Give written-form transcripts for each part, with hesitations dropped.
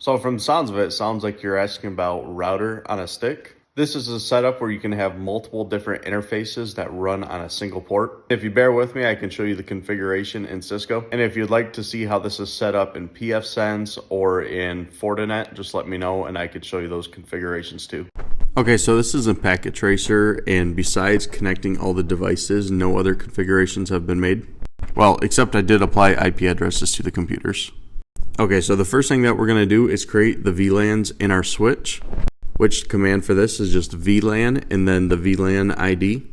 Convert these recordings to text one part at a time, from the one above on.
So from the sounds of it, it sounds like you're asking about router on a stick. This is a setup where you can have multiple different interfaces that run on a single port. If you bear with me, I can show you the configuration in Cisco. And if you'd like to see how this is set up in pfSense or in Fortinet, just let me know and I could show you those configurations too. Okay, so this is in Packet Tracer, and besides connecting all the devices, no other configurations have been made. Well, except I did apply IP addresses to the computers. Okay, so the first thing that we're going to do is create the VLANs in our switch, which command for this is just VLAN and then the VLAN ID.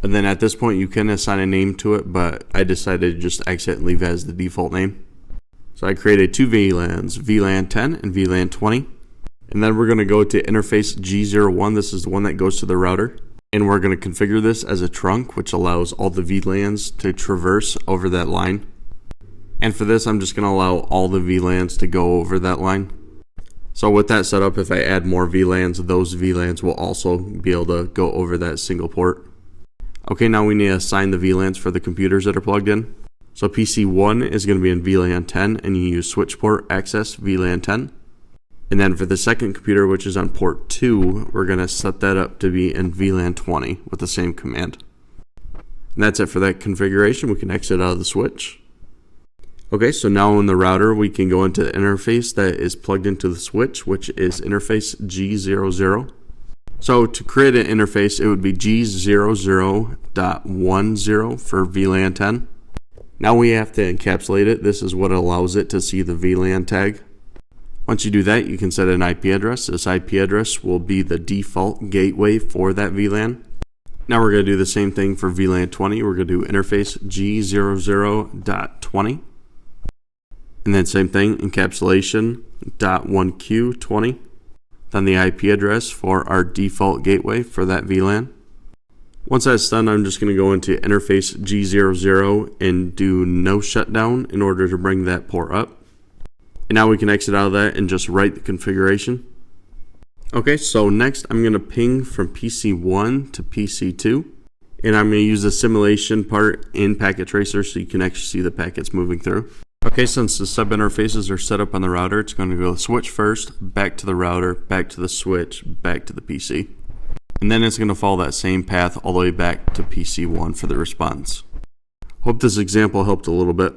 And then at this point you can assign a name to it, but I decided to just exit and leave it as the default name. So I created two VLANs, VLAN 10 and VLAN 20. And then we're going to go to interface G01. This is the one that goes to the router. And we're going to configure this as a trunk, which allows all the VLANs to traverse over that line. And for this, I'm just going to allow all the VLANs to go over that line. So with that set up, if I add more VLANs, those VLANs will also be able to go over that single port. Okay, now we need to assign the VLANs for the computers that are plugged in. So PC1 is going to be in VLAN 10, and you use switch port access VLAN 10. And then for the second computer, which is on port 2, we're going to set that up to be in VLAN 20 with the same command. And that's it for that configuration. We can exit out of the switch. Okay, so now in the router, we can go into the interface that is plugged into the switch, which is interface G00. So to create an interface, it would be G00.10 for VLAN 10. Now we have to encapsulate it. This is what allows it to see the VLAN tag. Once you do that, you can set an IP address. This IP address will be the default gateway for that VLAN. Now we're going to do the same thing for VLAN 20. We're going to do interface G00.20. And then same thing, encapsulation .1Q20. Then the IP address for our default gateway for that VLAN. Once that's done, I'm just going to go into interface G00 and do no shutdown in order to bring that port up. And now we can exit out of that and just write the configuration. Okay, so next I'm going to ping from PC1 to PC2. And I'm going to use the simulation part in Packet Tracer so you can actually see the packets moving through. Okay, since the sub interfaces are set up on the router, it's going to go switch first, back to the router, back to the switch, back to the PC. And then it's going to follow that same path all the way back to PC1 for the response. Hope this example helped a little bit.